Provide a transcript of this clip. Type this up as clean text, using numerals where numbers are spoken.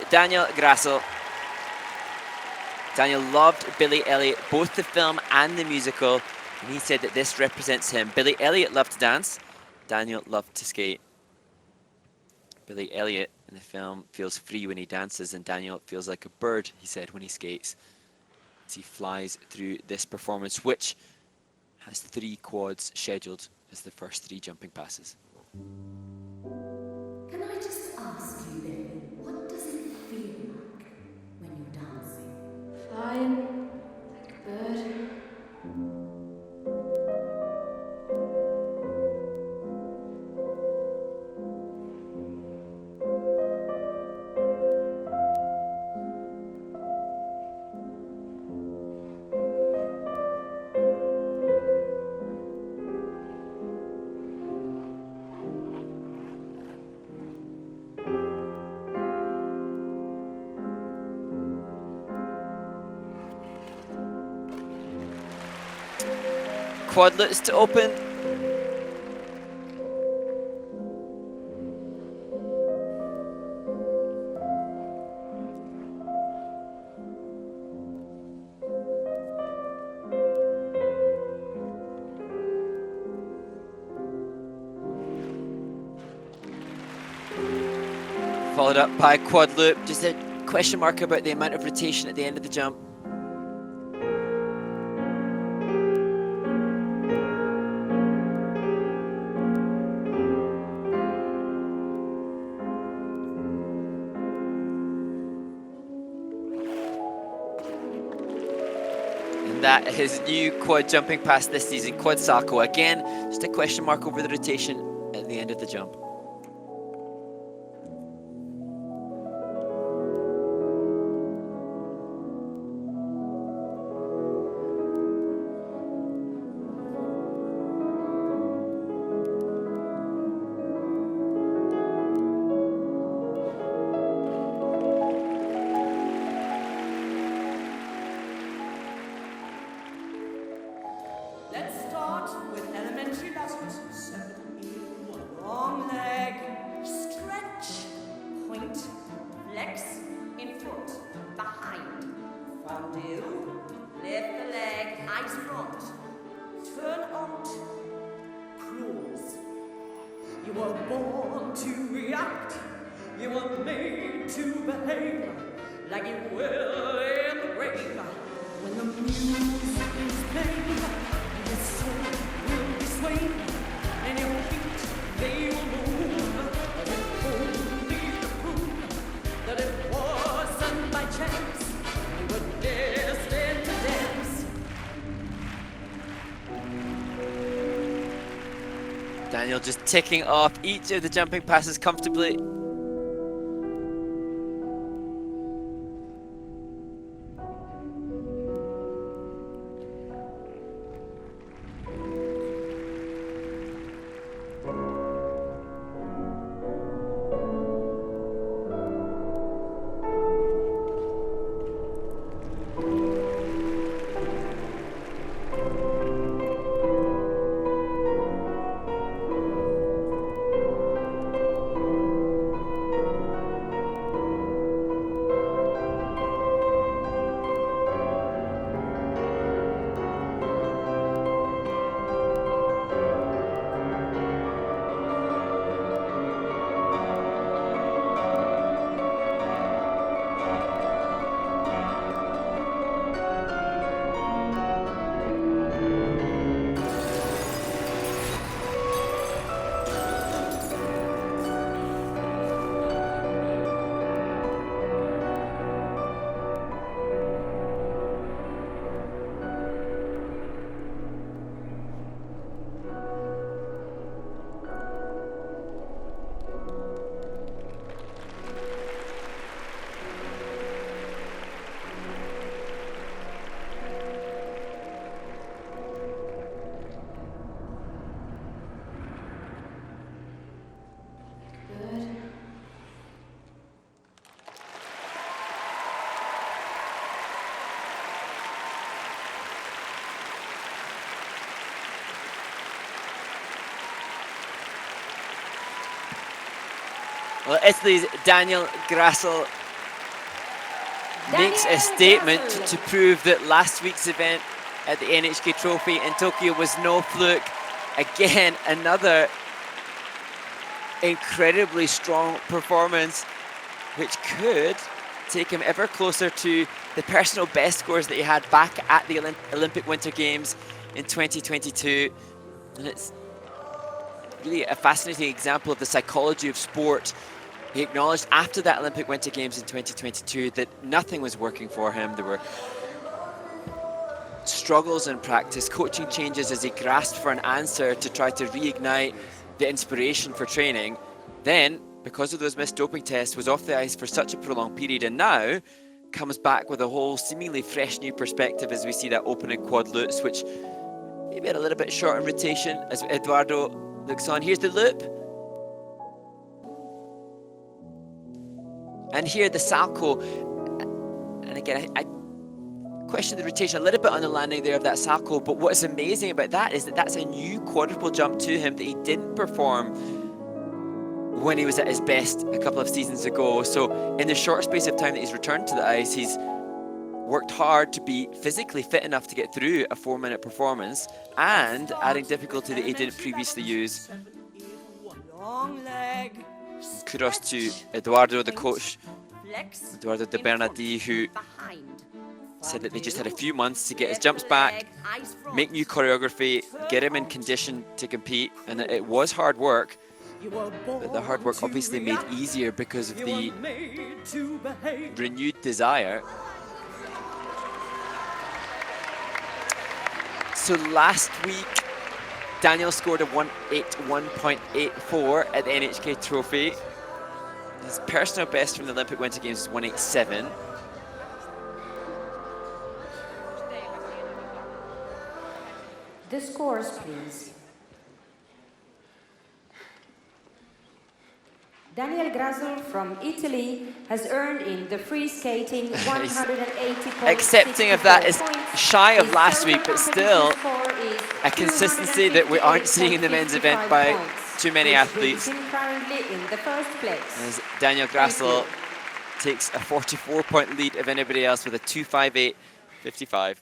Daniel GRASSL. Daniel loved Billy Elliot, both the film and the musical, and he said that this represents him. Billy Elliot loved to dance, Daniel loved to skate. Billy Elliot in the film feels free when he dances, and Daniel feels like a bird, he said, when he skates, as he flies through this performance, which has 3 quads scheduled as the first 3 jumping passes. Can I just ask you then, what does it feel like when you're dancing? Flying like a bird. Quadlets to open. Followed up by quad loop. Just a question mark about the amount of rotation at the end of the jump. That his new quad jumping pass this season, quad Sako. Again, just a question mark over the rotation at the end of the jump. You were born to react. You were made to behave like you will in the grave. When the music is played, your soul will be swayed, and your feet, they will move. But if only to prove that it wasn't by chance you were destined to dance. Daniel just ticking off each of the jumping passes comfortably. Well, Italy's Daniel GRASSL makes a statement to prove that last week's event at the NHK Trophy in Tokyo was no fluke. Again, another incredibly strong performance, which could take him ever closer to the personal best scores that he had back at the Olympic Winter Games in 2022. And it's really a fascinating example of the psychology of sport. He acknowledged after that Olympic Winter Games in 2022 that nothing was working for him. There were struggles in practice, coaching changes as he grasped for an answer to try to reignite the inspiration for training. Then, because of those missed doping tests, was off the ice for such a prolonged period, and now comes back with a whole seemingly fresh new perspective as we see that opening quad lutz, which maybe had a little bit short in rotation as Eduardo looks on. Here's the loop. And here the salco. And again, I question the rotation a little bit on the landing there of that salco, but what's amazing about that is that that's a new quadruple jump to him that he didn't perform when he was at his best a couple of seasons ago. So in the short space of time that he's returned to the ice, he's worked hard to be physically fit enough to get through a 4-minute performance and adding difficulty that he didn't previously use. Kudos to Eduardo, the coach, Eduardo de Bernardi, who said that they just had a few months to get his jumps back, make new choreography, get him in condition to compete, and it was hard work. But the hard work obviously made easier because of the renewed desire. So last week, Daniel scored a 181.84 at the NHK Trophy. His personal best from the Olympic Winter Games is 187. The scores, please. Daniel GRASSL from Italy has earned in the free skating 180 points. Accepting of that is shy of last week, but still a consistency that we aren't seeing in the men's event by too many athletes. Currently in the first place. As Daniel GRASSL takes a 44-point lead of anybody else with a 2:58.55.